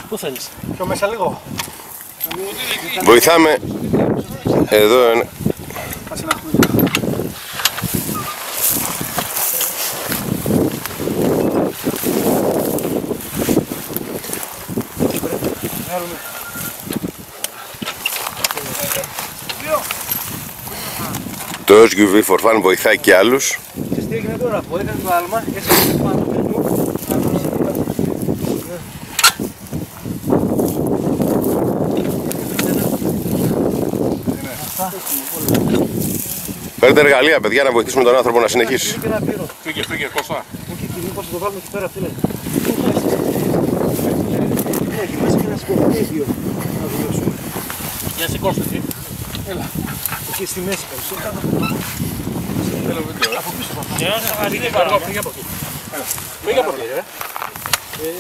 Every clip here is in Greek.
Πού θέλεις? Πιο μέσα λίγο. Βοηθάμε. Εδώ είναι. Το SUV for Fun βοηθάει και άλλους. Και τι έγινε τώρα που έκανε το άλμα, έτσι πάνω από εδώ. Φέρετε εργαλεία, παιδιά, να βοηθήσουμε τον άνθρωπο να συνεχίσει. Φύγε, Κώστα. Όχι, μήπως το βάλουμε εκεί πέρα, φίλε. Εκεί μέσα και ένα σκοπίδιο να δουλέψουμε. Για σηκώστε εκεί. Έλα. Εκεί στη μέση, περισσότερο. Από πίσω θα Φύγε από εκεί. Φύγε από εκεί,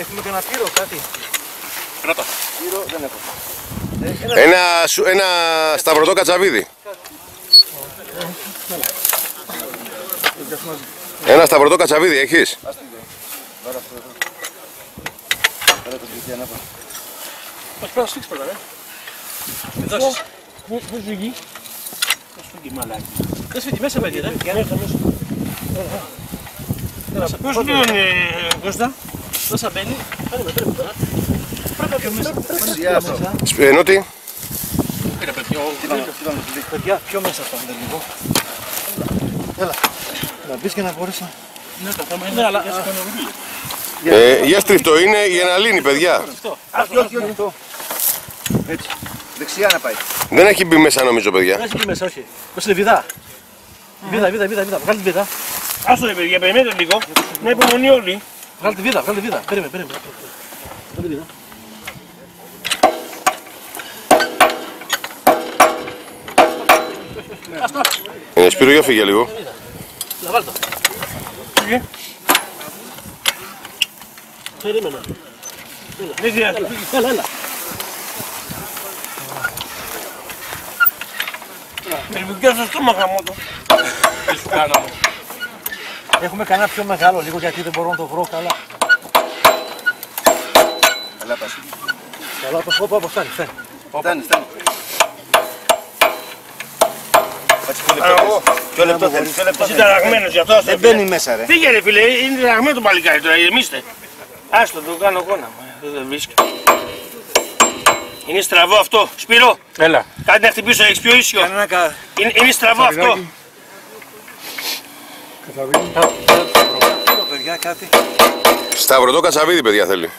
έχουμε κανένα πύρο, κάτι. Κράτα. Πύρο δεν έχω. Ένα σταυρωτό κατσαβίδι. Ένα σταυρωτό κατσαβίδι έχεις? Πώς πρέπει να σφίξεις πρώτα, Με δώσεις. Πού σφίγγει? Πώς σφίγγει μαλάκι? Δεν σφίγγει μέσα, παιδιά, Πώς είναι, Κώστα? Πόσα μπαίνει? Πρέπει τώρα. Πρέπει πιο μέσα. Σπινότη. Παιδιά, πιο μέσα πάμε λίγο. Έλα. Να μπεις και να μπορείς να... Ναι, το θέμα είναι, αλλά... Για στριφτό είναι για να λύνει, παιδιά. Όχι. Έτσι. Δεξιά να πάει. Δεν έχει μπει μέσα, νομίζω, παιδιά. Δεν έχει μπει μέσα, όχι. Πώς είναι βιδά. Βίδα. Βγάλε τη βίδα. Άστο ρε παιδιά, περιμένετε λίγο. Να υπομονή όλοι. Βγάλε τη βίδα. Περίμενε. Βγάλε τη βίδα. Σπύρο, για φύγε λίγο. Να βάλτε. Φύγε. Περίμενα. Έλα. Περιβικιά στο στόμα γαμώ το. Τι σου κάναμε. Έχουμε κανένα πιο μεγάλο λίγο γιατί δεν μπορώ να το βρω καλά. Καλά πας. Καλά πας, όπα, φτάνει. Ποιο λεπτό θέλεις? Είσαι ταραγμένος γι' αυτό. Δεν μπαίνει μέσα ρε. Φύγε ρε φίλε, είναι ταραγμένο το παλικάρι τώρα, ηρεμήστε. Άστο, το κάνω εγώ να δεν βρίσκει. Είναι στραβό αυτό, Σπύρο. Έλα. Κάτι να χτυπήσω, έχεις πιο ίσιο. Είναι στραβό αυτό. Παιδιά, κάτι. Σταυρωτό κατσαβίδι, παιδιά, θέλει.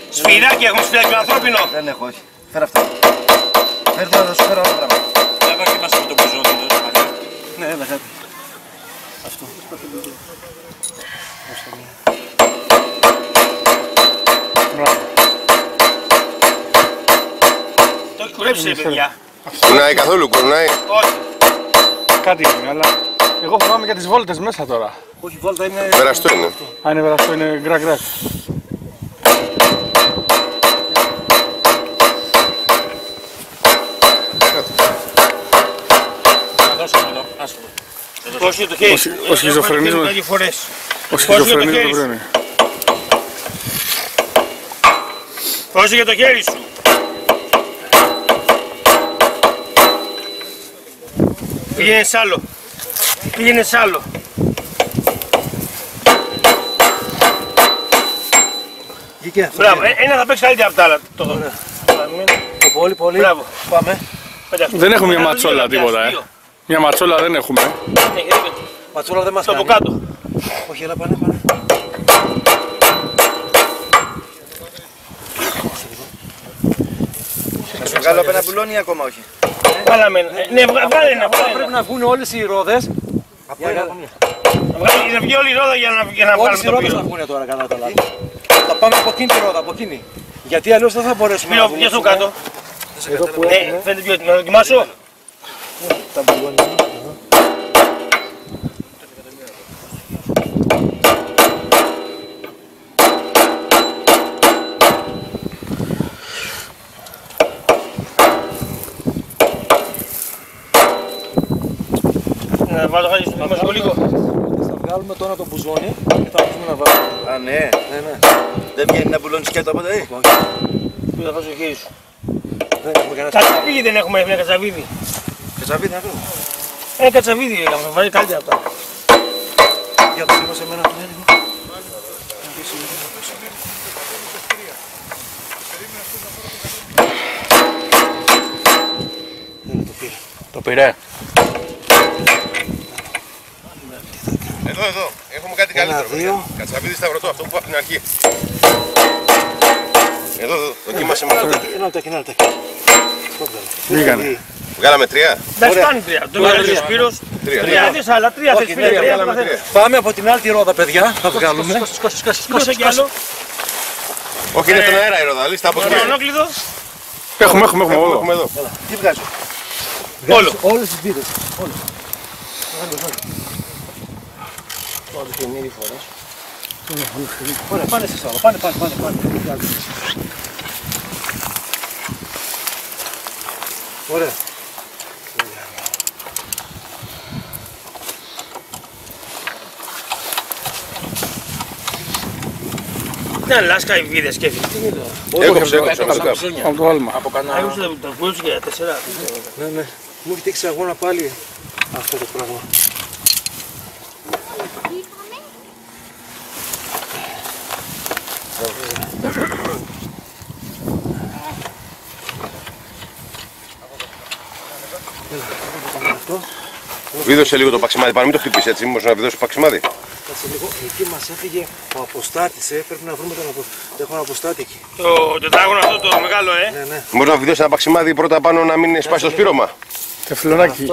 Σφυράκι έχουμε, σφυράκι ανθρώπινο. Δεν έχω, όχι. Φέρε αυτό. Φέρε τώρα, θα σου φέρω άλλο πράγμα. Δεν υπάρχει μέσα με το μπουζόνι. Ναι, έλα κάτι. Αυτό. Το έχει κουρέψει παιδιά. Κουνάει καθόλου, κουνάει. Όχι. Κάτι είναι, αλλά εγώ φοβάμαι για τις βόλτες μέσα τώρα. Όχι, βόλτα είναι... Περαστό είναι. Αν είναι περαστό, είναι γκρακ. Όχι το χέρι. Ο σχιζοφρενής μου. Ο σχιζοφρενής μου το βρένει. Πρόσεχε για το χέρι σου. Πήγαινε σ' άλλο. Μπράβο, ένα θα παίξει καλύτερα από τα άλλα. Πολύ. Μπράβο. Πάμε. Δεν έχουμε μια ματσόλα τίποτα, Μια ματσόλα δεν έχουμε. Ματσόλα δεν μας το κάνει. από κάτω. Όχι, έλα πάνε. Να σου βγάλω από ένα μπουλόνι ή ακόμα όχι? Βάλαμε. Ναι, βγάλε ένα. Πρέπει να βγουν όλες οι ρόδες. Να βγει όλη η ρόδα για να Όλες βγάλουμε οι το ρόδες πύρο. θα βγουν τώρα κατά τα λάθη. Θα πάμε από εκείνη τη ρόδα, από εκείνη. Γιατί αλλιώς δεν θα μπορέσουμε να Πύρο, βγούμε. για στο κάτω. Εδώ που Ναι, έχουμε φαίνεται πιο έτοιμο. Να δοκιμάσω. τα μπουλόνια. Να βάλω χάρη στο λίγο. Θα βγάλουμε τώρα το μπουζόνι και θα αφήσουμε να βάλω. Α, ναι. Δεν βγαίνει να πουλώνεις σκέτα ποτέ. Πού θα βάζω χέρι σου. Δεν έχουμε κανένα. Κατσαβίδι δεν έχουμε, μια κατσαβίδι. Κατσαβίδι να βρούμε. Κατσαβίδι έκαμε, θα βάλει καλύτερα από τα. Για το σήμα σε μένα που είναι. Το πήρε. Εδώ, έχουμε κάτι καλύτερο. δύο. Κατσαβίδι σταυρωτό, αυτό που είπα από την αρχή. Εδώ, δοκίμασε με αυτό. Ένα τάκι. Βγήκανε. Βγάλαμε 3. Δεν φτάνει 3. Το βγάλει ο Σπύρος. 3 δες άλλα, 3 θες φίλε. Βγάλαμε 3. Πάμε από την άλλη ρόδα, παιδιά. Θα βγάλουμε. Σκόσε κι άλλο. Όχι, είναι στον αέρα η ρόδα, λίστα από εκεί. Χρονόκλειδο. Έχουμε Έχουμε εδώ. Τι βγάζω. Όλο. Όλες τις βίδες. Ωραία, πάνε σε άλλο. Πάνε. Ωραία. Ναι, λάσκα οι βίδες και έφυγε. Έκοψε. από το άλμα. Άκουσε τα κουέλους για 4. Ναι. Μου έχει τέξει αγώνα πάλι αυτό το πράγμα. Βίδωσε λίγο το παξιμάδι, πάνω μην το χτυπήσει έτσι, μήπως να βιδώσει το παξιμάδι. Κάτσε λίγο, εκεί μας έφυγε ο αποστάτης, πρέπει να βρούμε τον αποστάτη. Έχω ένα αποστάτη εκεί. Το τετράγωνο αυτό το μεγάλο, Ναι. Μπορεί να βιδώσει ένα παξιμάδι πρώτα πάνω να μην σπάσει το σπήρωμα. Τεφλονάκι.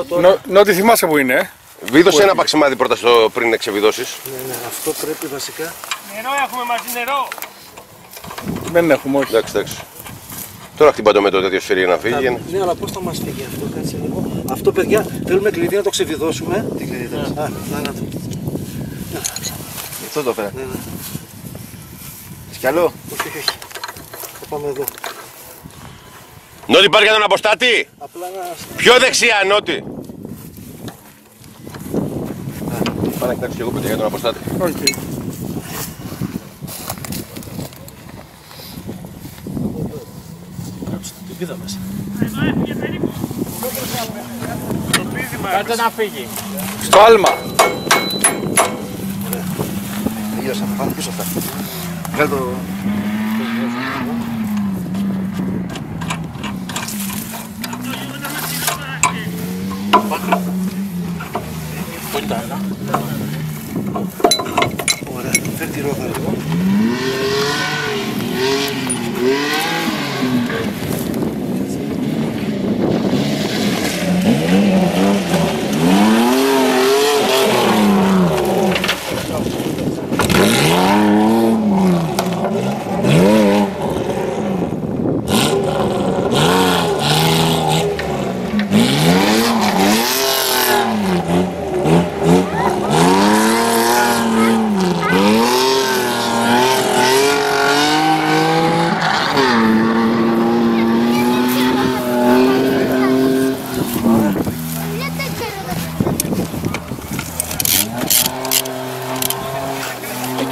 Νότι θυμάσαι που είναι, Βίδωσε ένα παξιμάδι πρώτα πριν εξεβιδώσεις. Ναι, αυτό πρέπει βασικά. Νερό έχουμε μαζί, νερό. Δεν έχουμε, όχι. Εντάξει. Τώρα χτυπάτο με το τέτοιο σφυρί για να φύγει. Ναι, αλλά πώς θα μας φύγει αυτό, κάτσε λίγο. Αυτό, παιδιά, θέλουμε κλειδί να το ξεβιδώσουμε. Τι κλειδί θέλεις? Να το. Αυτό το φέρα. Ναι. Σκαλό. Όχι. Θα πάμε εδώ. Νότι πάρει για τον αποστάτη. Απλά να... Πιο δεξιά, Νότι. Πάω να κοιτάξω και εγώ παιδιά για τον αποστάτη. Okay. Την πίδα μέσα. Κάτσε να φύγει. Στο άλμα. Τελειώσαμε. Πάμε πίσω αυτά. Βγάλε το... Ωραία, φέρ' τη ρόδα λίγο.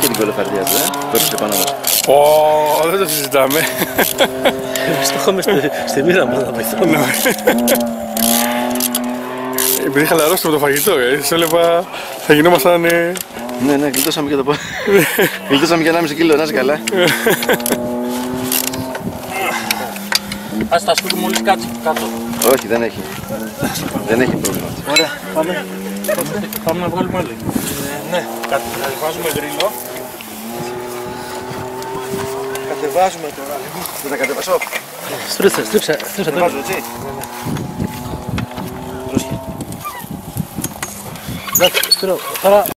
Και την κολοφαρδία του, πέρασε πάνω μας. Δεν το συζητάμε. Εμείς το είχαμε στη μοίρα μας να βοηθούμε. Επειδή χαλαρώσαμε το φαγητό, σου έλεγα θα γινόμασταν... Ναι, γλιτώσαμε και το πω. Γλιτώσαμε και 1,5 κιλό, να είσαι καλά. Ας τα σκούτου μόλις κάτσε κάτω. Όχι, δεν έχει. Δεν έχει πρόβλημα. Ωραία, πάμε. Πάμε να βγάλουμε άλλη. Ναι, Βάζουμε γκρίλο. κατεβάζουμε τώρα λίγο. Δεν θα κατεβάσω. Στρίψε το. Κατεβάζω, έτσι. Εντάξει, Σπύρο, τώρα